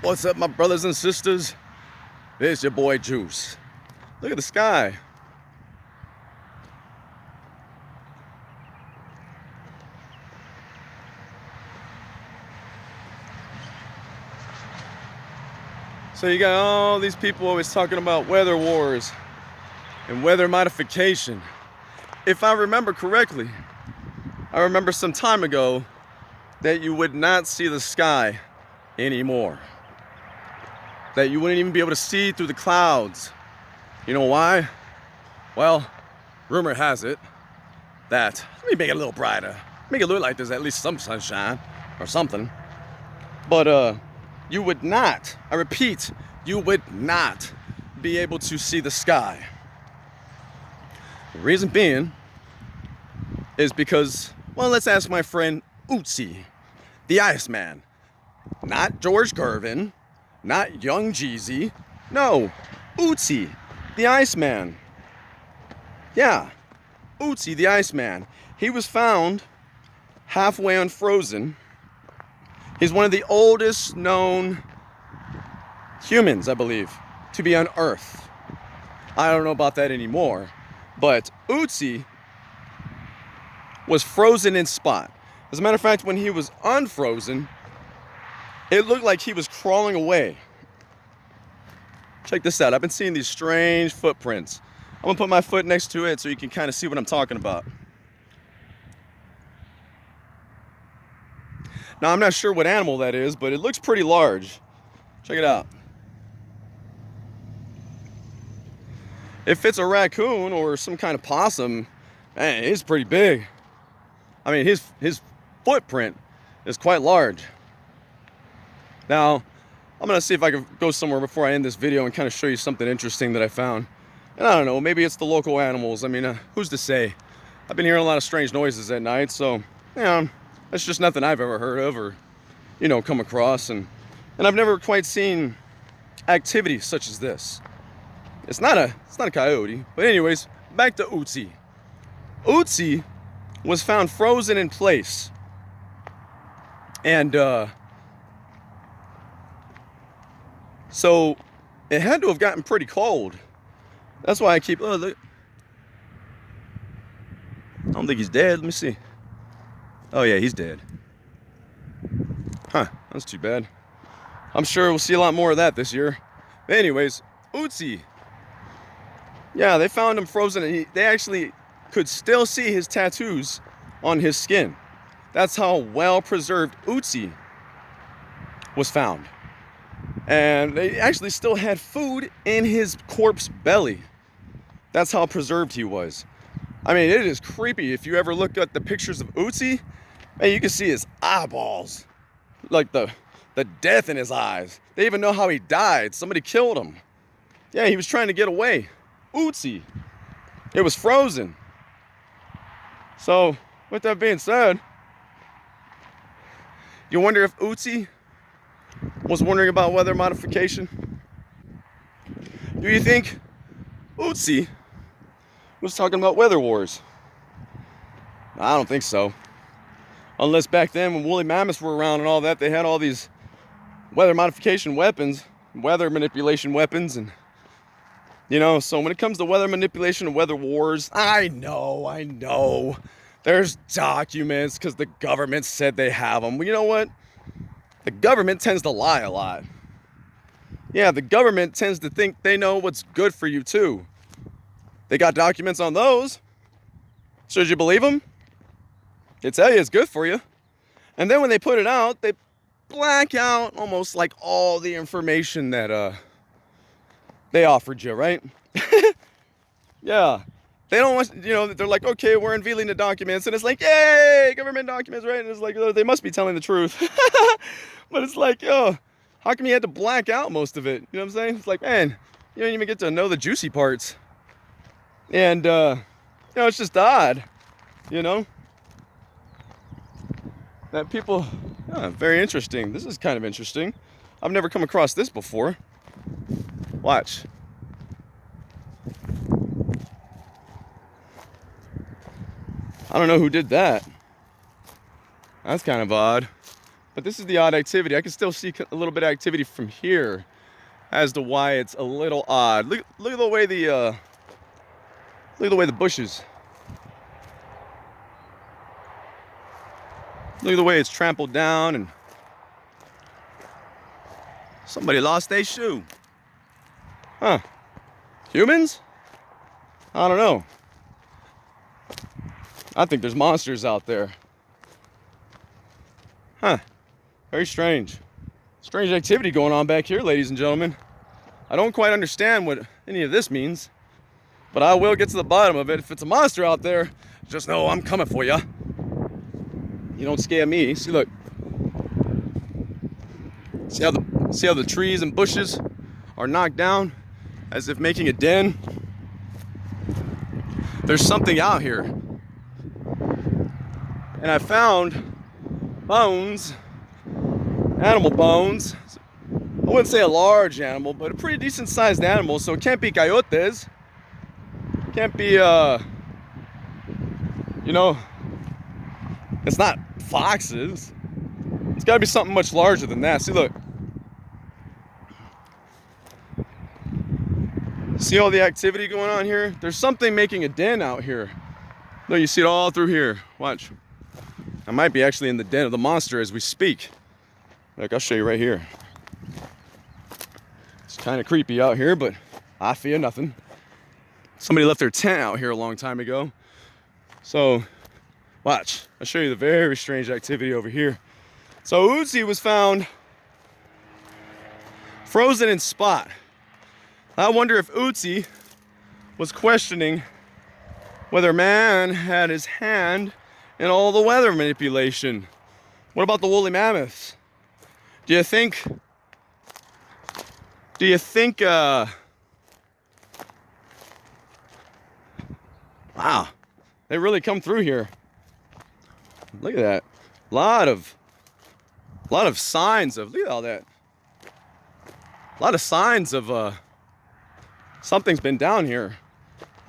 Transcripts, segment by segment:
What's up, my brothers and sisters? It's your boy Juice. Look at the sky. So you got all these people always talking about weather wars and weather modification. If I remember correctly, I remember some time ago that you would not see the sky anymore. That you wouldn't even be able to see through the clouds. You know why? Well, rumor has it that, let me make it a little brighter. Make it look like there's at least some sunshine or something. But you would not, I repeat, you would not be able to see the sky. The reason being is because, well, let's ask my friend Ötzi, the Iceman. Not George Gervin, not Young Jeezy, no, Ötzi, the Iceman. Yeah, Ötzi, the Iceman. He was found halfway unfrozen. He's one of the oldest known humans, I believe, to be on Earth. I don't know about that anymore, but Ötzi was frozen in spot. As a matter of fact, when he was unfrozen, it looked like he was crawling away. Check this out. I've been seeing these strange footprints. I'm gonna put my foot next to it so you can kind of see what I'm talking about. Now, I'm not sure what animal that is, but it looks pretty large. Check it out. If it's a raccoon or some kind of possum, man, it's pretty big. I mean, his footprint is quite large. Now, I'm gonna see if I can go somewhere before I end this video and kind of show you something interesting that I found. And I don't know, maybe it's the local animals. I mean, who's to say? I've been hearing a lot of strange noises at night, so, you know, that's just nothing I've ever heard of or, you know, come across. And I've never quite seen activity such as this. It's not a coyote. But anyways, back to Ötzi. Ötzi was found frozen in place. And, so it had to have gotten pretty cold. That's why I keep, oh, look. I don't think he's dead. Let me see. Oh yeah, he's dead. Huh, that's too bad. I'm sure we'll see a lot more of that this year. But anyways, Ötzi. Yeah, they found him frozen and they actually could still see his tattoos on his skin. That's how well preserved Ötzi was found. And they actually still had food in his corpse belly. That's how preserved he was. I mean, it is creepy. If you ever look at the pictures of Ötzi, man, you can see his eyeballs. Like the death in his eyes. They even know how he died. Somebody killed him. Yeah, he was trying to get away. Ötzi. It was frozen. So, with that being said, you wonder if Ötzi was wondering about weather modification? Do you think Ötzi was talking about weather wars? I don't think so. Unless back then when woolly mammoths were around and all that, they had all these weather modification weapons, weather manipulation weapons, and you know, so when it comes to weather manipulation and weather wars, I know. There's documents because the government said they have them. Well, you know what? The government tends to lie a lot. Yeah, the government tends to think they know what's good for you too. They got documents on those. Should you believe them? They tell you it's good for you. And then when they put it out, they black out almost like all the information that they offered you, right? Yeah. They don't want, you know, they're like, okay, we're unveiling the documents. And it's like, yay, government documents, right? And it's like, oh, they must be telling the truth. But it's like, oh, how come you had to black out most of it? You know what I'm saying? It's like, man, you don't even get to know the juicy parts. And, you know, it's just odd, you know? That people, very interesting. This is kind of interesting. I've never come across this before. Watch. I don't know who did that. That's kind of odd. But this is the odd activity. I can still see a little bit of activity from here as to why it's a little odd. Look at the way the bushes. Look at the way it's trampled down, and somebody lost their shoe. Huh. Humans? I don't know. I think there's monsters out there. Huh. Very strange. Strange activity going on back here, ladies and gentlemen. I don't quite understand what any of this means, but I will get to the bottom of it. If it's a monster out there, just know I'm coming for you. You don't scare me. See, look. See how the trees and bushes are knocked down as if making a den? There's something out here. And I found bones, animal bones. I wouldn't say a large animal, but a pretty decent sized animal. So it can't be coyotes. Can't be, you know, it's not foxes. It's gotta be something much larger than that. See, look. See all the activity going on here? There's something making a den out here. No, you see it all through here. Watch. I might be actually in the den of the monster as we speak. Look, I'll show you right here. It's kind of creepy out here, but I fear nothing. Somebody left their tent out here a long time ago. So, watch. I'll show you the very strange activity over here. So, Ötzi was found frozen in spot. I wonder if Ötzi was questioning whether man had his hand in all the weather manipulation. What about the woolly mammoths? Do you think, wow, they really come through here. Look at that. A lot of signs of, look at all that. A lot of signs of something's been down here.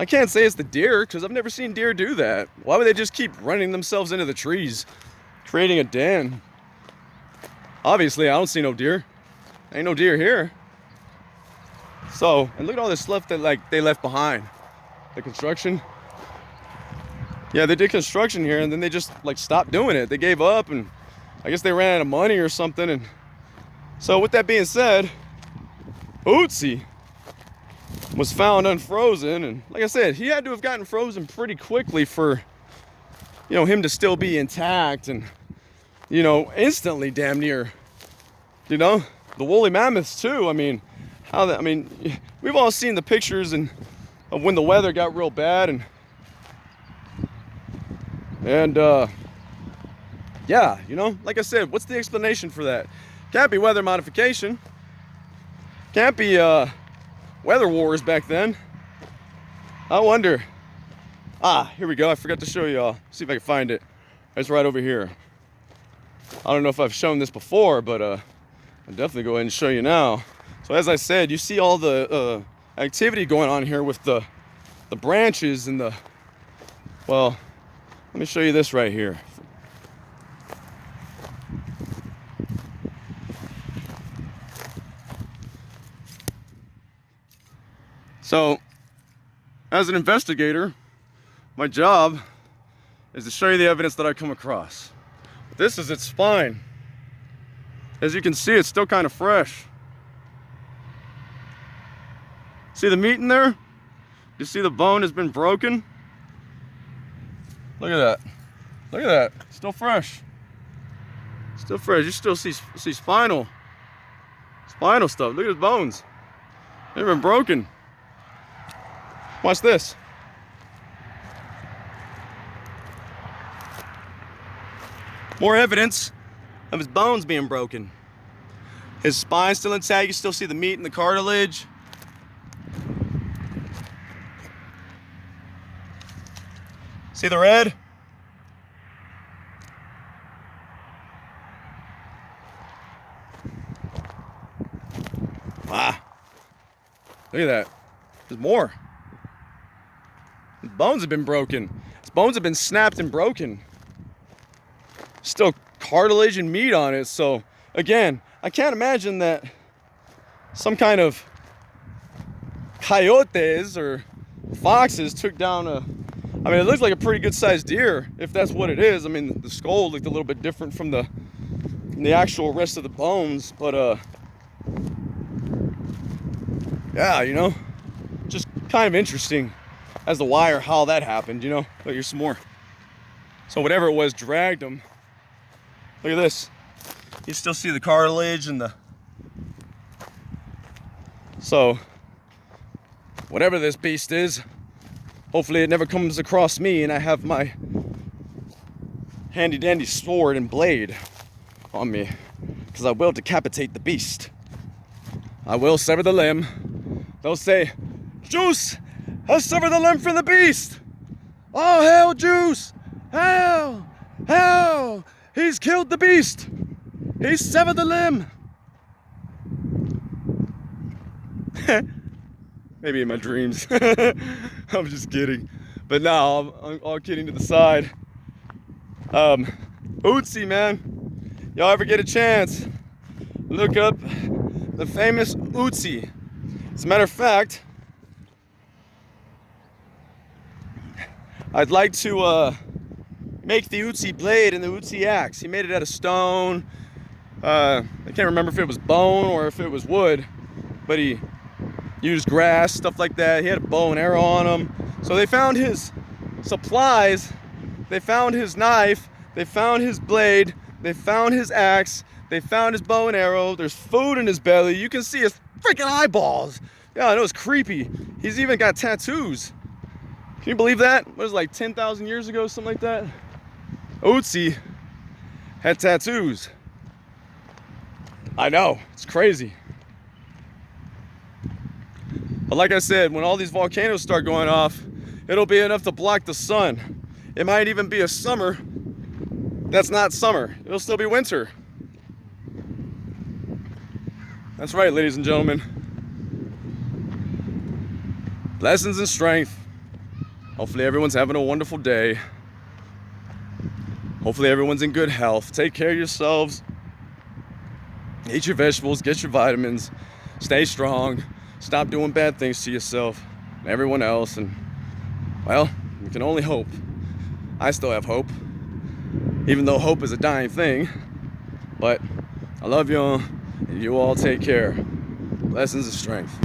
I can't say it's the deer because I've never seen deer do that. Why would they just keep running themselves into the trees, creating a den? Obviously, I don't see no deer. Ain't no deer here. So, and look at all this stuff that they left behind. The construction. Yeah, they did construction here and then they just stopped doing it. They gave up and I guess they ran out of money or something. And so with that being said, Ötzi was found unfrozen, and like I said, he had to have gotten frozen pretty quickly for, you know, him to still be intact and, you know, instantly damn near, you know, the woolly mammoths too. I mean, we've all seen the pictures and of when the weather got real bad and yeah, you know, like I said, what's the explanation for that? Can't be weather modification. Can't be weather wars back then. I wonder. Ah, here we go. I forgot to show y'all. See if I can find it. It's right over here. I don't know if I've shown this before, but I'll definitely go ahead and show you now. So as I said, you see all the activity going on here with the branches and the, well, let me show you this right here. So, as an investigator, my job is to show you the evidence that I come across. This is its spine. As you can see, it's still kind of fresh. See the meat in there? You see the bone has been broken? Look at that. Look at that. Still fresh. Still fresh. You still see spinal stuff. Look at his bones. They've been broken. Watch this. More evidence of his bones being broken. His spine's still intact. You still see the meat and the cartilage. See the red? Wow. Look at that. There's more. His bones have been broken. His bones have been snapped and broken. Still cartilage and meat on it. So again, I can't imagine that some kind of coyotes or foxes took down I mean, it looks like a pretty good sized deer, if that's what it is. I mean, the skull looked a little bit different from the actual rest of the bones, but yeah, you know, just kind of interesting as to why or how that happened, you know. Look, here's some more. So whatever it was dragged him. Look at this. You still see the cartilage and the... So whatever this beast is, hopefully it never comes across me and I have my handy dandy sword and blade on me, because I will decapitate the beast. I will sever the limb. They'll say, Juice has severed the limb from the beast. Oh, hell, Juice. Hell, hell. He's killed the beast. He's severed the limb. Maybe in my dreams. I'm just kidding. But no, I'm all kidding to the side. Ötzi, man. Y'all ever get a chance, look up the famous Ötzi. As a matter of fact, I'd like to make the Ötzi blade and the Ötzi axe. He made it out of stone. I can't remember if it was bone or if it was wood, but he used grass, stuff like that. He had a bow and arrow on him. So they found his supplies, they found his knife, they found his blade, they found his axe, they found his bow and arrow. There's food in his belly. You can see his freaking eyeballs. Yeah, I know, it's creepy. He's even got tattoos. Can you believe that? What was it, like 10,000 years ago, something like that? Ötzi had tattoos. I know, it's crazy. But like I said, when all these volcanoes start going off, it'll be enough to block the sun. It might even be a summer that's not summer. It'll still be winter. That's right, ladies and gentlemen. Lessons in strength. Hopefully everyone's having a wonderful day. Hopefully everyone's in good health. Take care of yourselves. Eat your vegetables, get your vitamins, stay strong, stop doing bad things to yourself and everyone else. And well, we can only hope. I still have hope, even though hope is a dying thing. But I love y'all, and you all take care. Lessons of strength.